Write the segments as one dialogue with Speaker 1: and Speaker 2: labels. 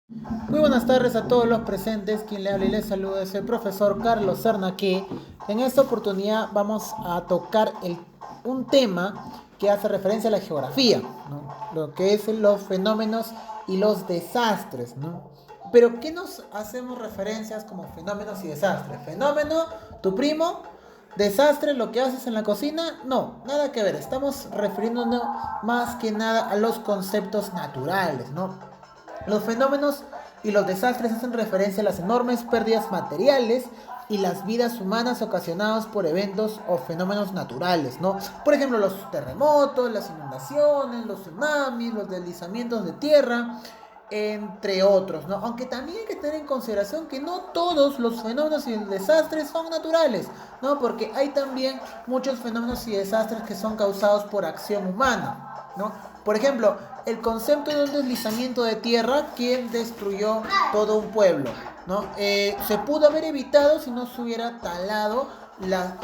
Speaker 1: Muy buenas tardes a todos los presentes. Quien le habla y les saluda es el profesor Carlos Cernaque. En esta oportunidad vamos a tocar un tema que hace referencia a la geografía, ¿no? Lo que es los fenómenos y los desastres, ¿no? Pero ¿qué nos hacemos referencias como fenómenos y desastres? Fenómeno, tu primo. Desastre, lo que haces en la cocina. No, nada que ver. Estamos refiriéndonos más que nada a los conceptos naturales, ¿no? Los fenómenos y los desastres hacen referencia a las enormes pérdidas materiales y las vidas humanas ocasionadas por eventos o fenómenos naturales, ¿no? Por ejemplo, los terremotos, las inundaciones, los tsunamis, los deslizamientos de tierra, entre otros, ¿no? Aunque también hay que tener en consideración que no todos los fenómenos y desastres son naturales, ¿no? Porque hay también muchos fenómenos y desastres que son causados por acción humana, ¿no? Por ejemplo, el concepto de un deslizamiento de tierra que destruyó todo un pueblo, ¿no? Se pudo haber evitado si no se hubiera talado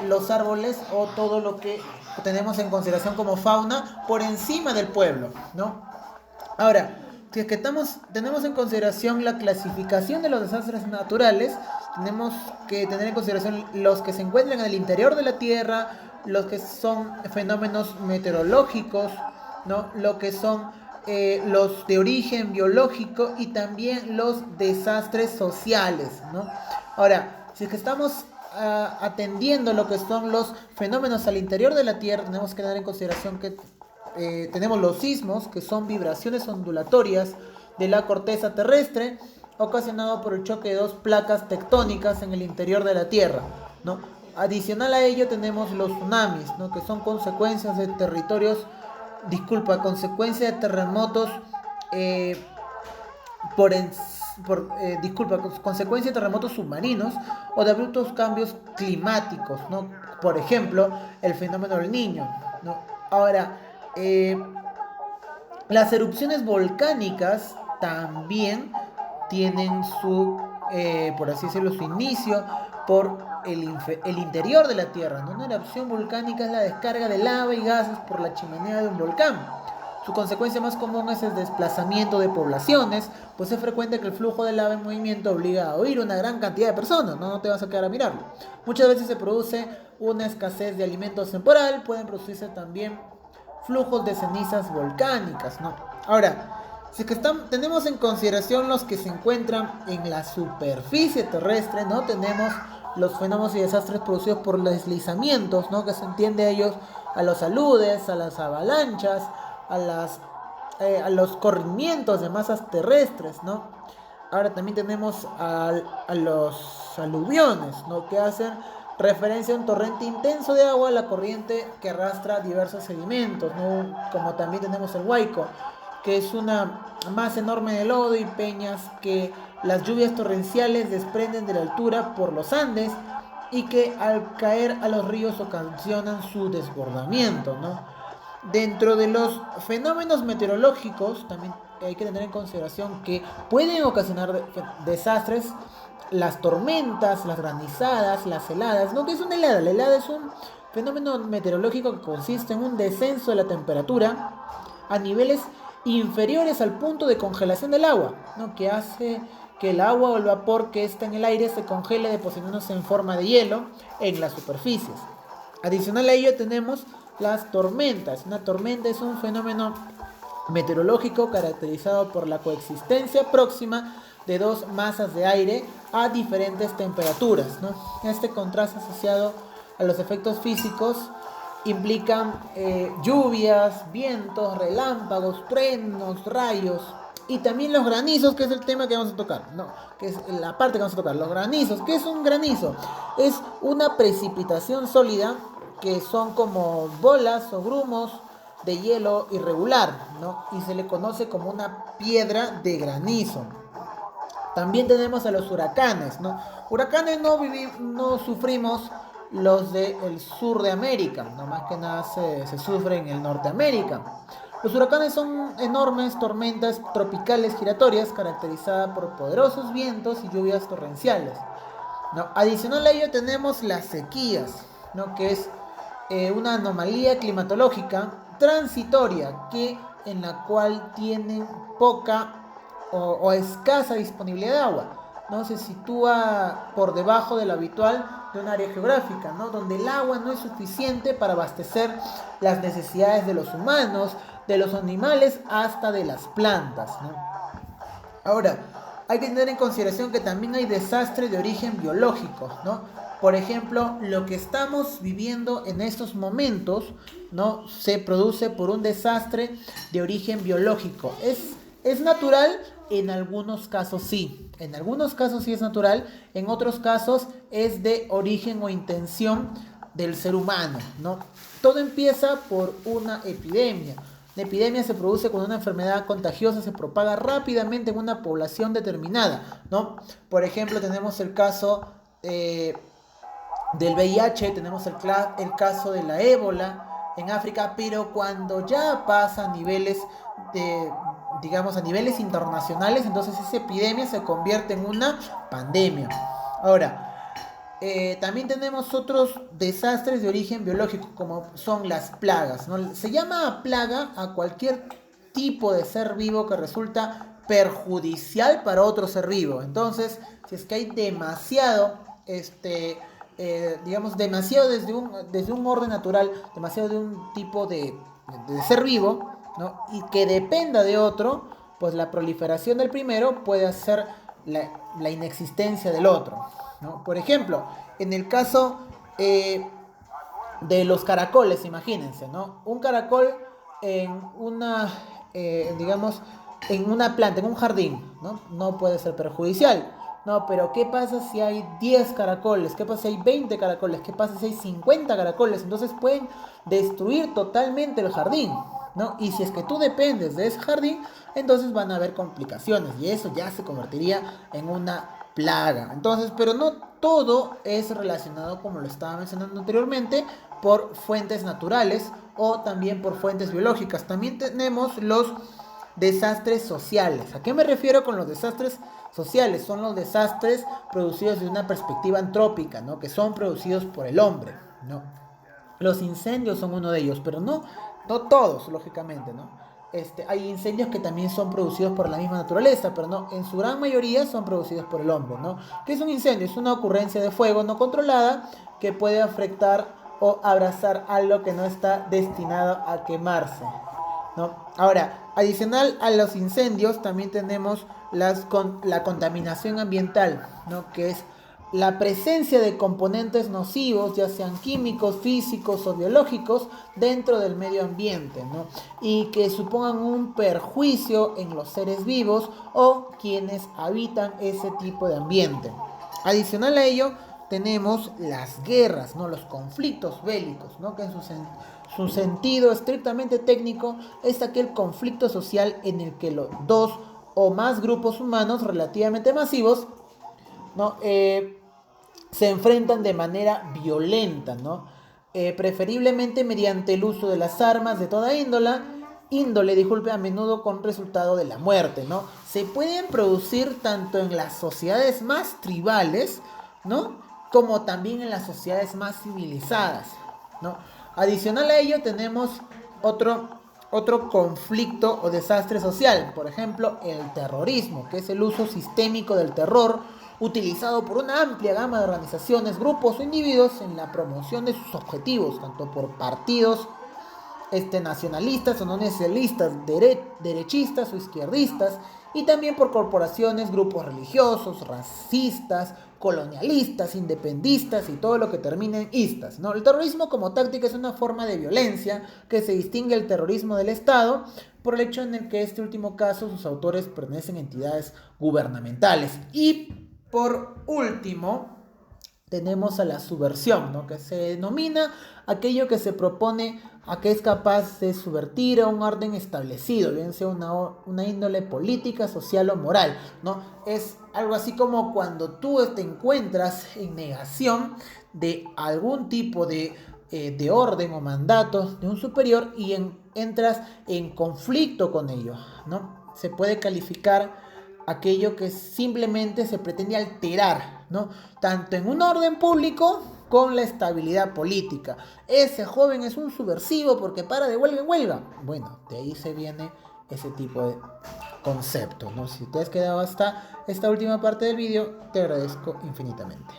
Speaker 1: los árboles o todo lo que tenemos en consideración como fauna por encima del pueblo, ¿no? Ahora, si es que tenemos en consideración la clasificación de los desastres naturales, tenemos que tener en consideración los que se encuentran en el interior de la Tierra, los que son fenómenos meteorológicos, ¿no? Lo que son los de origen biológico y también los desastres sociales, ¿no? Ahora, si es que estamos atendiendo lo que son los fenómenos al interior de la Tierra, tenemos que tener en consideración que tenemos los sismos, que son vibraciones ondulatorias de la corteza terrestre, ocasionado por el choque de dos placas tectónicas en el interior de la Tierra, ¿no? Adicional a ello tenemos los tsunamis, ¿no? Que son consecuencias de consecuencia de terremotos eh, por, en, consecuencia de terremotos submarinos o de abruptos cambios climáticos, ¿no? Por ejemplo, el fenómeno del Niño, ¿no? Ahora, eh, las erupciones volcánicas también tienen por así decirlo, su inicio por el interior de la Tierra, ¿no? Una erupción volcánica es la descarga de lava y gases por la chimenea de un volcán. Su consecuencia más común es el desplazamiento de poblaciones, pues es frecuente que el flujo de lava en movimiento obliga a huir una gran cantidad de personas, ¿no? No te vas a quedar a mirarlo. Muchas veces se produce una escasez de alimentos temporal, pueden producirse también flujos de cenizas volcánicas, ¿no? Ahora, si es que tenemos en consideración los que se encuentran en la superficie terrestre, ¿no? Tenemos los fenómenos y desastres producidos por deslizamientos, ¿no? Que se entiende a ellos a los aludes, a las avalanchas, a los corrimientos de masas terrestres, ¿no? Ahora también tenemos a los aluviones, ¿no? Que hacen referencia a un torrente intenso de agua, la corriente que arrastra diversos sedimentos, ¿no? Como también tenemos el huaico, que es una masa enorme de lodo y peñas que las lluvias torrenciales desprenden de la altura por los Andes y que al caer a los ríos ocasionan su desbordamiento, ¿no? Dentro de los fenómenos meteorológicos, también hay que tener en consideración que pueden ocasionar desastres, las tormentas, las granizadas, las heladas. ¿No? ¿Qué es una helada? La helada es un fenómeno meteorológico que consiste en un descenso de la temperatura a niveles inferiores al punto de congelación del agua, ¿no? Que hace que el agua o el vapor que está en el aire se congele depositándose en forma de hielo en las superficies. Adicional a ello tenemos las tormentas. Una tormenta es un fenómeno meteorológico caracterizado por la coexistencia próxima de dos masas de aire a diferentes temperaturas, ¿no? Este contraste asociado a los efectos físicos implican lluvias, vientos, relámpagos, truenos, rayos y también los granizos, que es el tema que vamos a tocar, no, que es la parte que vamos a tocar. Los granizos, ¿qué es un granizo? Es una precipitación sólida que son como bolas o grumos de hielo irregular, ¿no? Y se le conoce como una piedra de granizo. También tenemos a los huracanes, ¿no? Huracanes no sufrimos los del sur de América, no más que nada se sufre en el Norteamérica. Los huracanes son enormes tormentas tropicales giratorias caracterizadas por poderosos vientos y lluvias torrenciales, ¿no? Adicional a ello tenemos las sequías, ¿no? Que es una anomalía climatológica transitoria en la cual tienen poca o escasa disponibilidad de agua, ¿no? Se sitúa por debajo de lo habitual de un área geográfica, ¿no? Donde el agua no es suficiente para abastecer las necesidades de los humanos, de los animales, hasta de las plantas, ¿no? Ahora, hay que tener en consideración que también hay desastres de origen biológico, ¿no? Por ejemplo, lo que estamos viviendo en estos momentos, ¿no? Se produce por un desastre de origen biológico. ¿Es natural? En algunos casos sí. En algunos casos sí es natural, en otros casos es de origen o intención del ser humano, ¿no? Todo empieza por una epidemia. La epidemia se produce cuando una enfermedad contagiosa se propaga rápidamente en una población determinada, ¿no? Por ejemplo, tenemos el caso del VIH, tenemos el caso de la ébola en África, pero cuando ya pasa a niveles digamos, a niveles internacionales, entonces esa epidemia se convierte en una pandemia. Ahora, también tenemos otros desastres de origen biológico, como son las plagas, ¿no? Se llama plaga a cualquier tipo de ser vivo que resulta perjudicial para otro ser vivo. Entonces, si es que hay demasiado, digamos, demasiado desde un orden natural, demasiado de un tipo de ser vivo, ¿no? Y que dependa de otro, pues la proliferación del primero puede hacer la inexistencia del otro, ¿no? Por ejemplo, en el caso de los caracoles, imagínense, ¿no? Un caracol en digamos, en una planta, en un jardín, ¿no? No puede ser perjudicial. No, pero ¿qué pasa si hay 10 caracoles? ¿Qué pasa si hay 20 caracoles? ¿Qué pasa si hay 50 caracoles? Entonces pueden destruir totalmente el jardín, ¿no? Y si es que tú dependes de ese jardín, entonces van a haber complicaciones y eso ya se convertiría en una plaga. Entonces, pero no todo es relacionado, como lo estaba mencionando anteriormente, por fuentes naturales o también por fuentes biológicas. También tenemos los desastres sociales. ¿A qué me refiero con los desastres sociales? Son los desastres producidos desde una perspectiva antrópica, ¿no? Que son producidos por el hombre, ¿no? Los incendios son uno de ellos, pero no todos, lógicamente, ¿no? Hay incendios que también son producidos por la misma naturaleza, pero no, en su gran mayoría son producidos por el hombre, ¿no? ¿Qué es un incendio? Es una ocurrencia de fuego no controlada que puede afectar o abrazar algo que no está destinado a quemarse, ¿no? Ahora, adicional a los incendios, también tenemos la contaminación ambiental, ¿no? Que es la presencia de componentes nocivos, ya sean químicos, físicos o biológicos, dentro del medio ambiente, ¿no? Y que supongan un perjuicio en los seres vivos o quienes habitan ese tipo de ambiente. Adicional a ello, tenemos las guerras, ¿no? Los conflictos bélicos, ¿no? Que en su sentido estrictamente técnico es aquel conflicto social en el que los dos o más grupos humanos relativamente masivos, ¿no? Se enfrentan de manera violenta, ¿no? Preferiblemente mediante el uso de las armas de toda índole, disculpe, a menudo con resultado de la muerte, ¿no? Se pueden producir tanto en las sociedades más tribales, ¿no? Como también en las sociedades más civilizadas, ¿no? Adicional a ello tenemos otro conflicto o desastre social, por ejemplo, el terrorismo, que es el uso sistémico del terror utilizado por una amplia gama de organizaciones, grupos o individuos en la promoción de sus objetivos, tanto por partidos nacionalistas o no nacionalistas, derechistas o izquierdistas, y también por corporaciones, grupos religiosos, racistas, colonialistas, independistas y todo lo que termine en istas, ¿no? El terrorismo como táctica es una forma de violencia que se distingue del terrorismo del Estado por el hecho en el que este último caso sus autores pertenecen a entidades gubernamentales. Y por último, tenemos a la subversión, ¿no? Que se denomina aquello que se propone a que es capaz de subvertir a un orden establecido, bien sea una índole política, social o moral, ¿no? Es algo así como cuando tú te encuentras en negación de algún tipo de orden o mandatos de un superior y entras en conflicto con ello, ¿no? Se puede calificar aquello que simplemente se pretende alterar, ¿no? Tanto en un orden público con la estabilidad política. Ese joven es un subversivo porque para de huelga en huelga. Bueno, de ahí se viene ese tipo concepto, ¿no? Si te has quedado hasta esta última parte del vídeo, te agradezco infinitamente.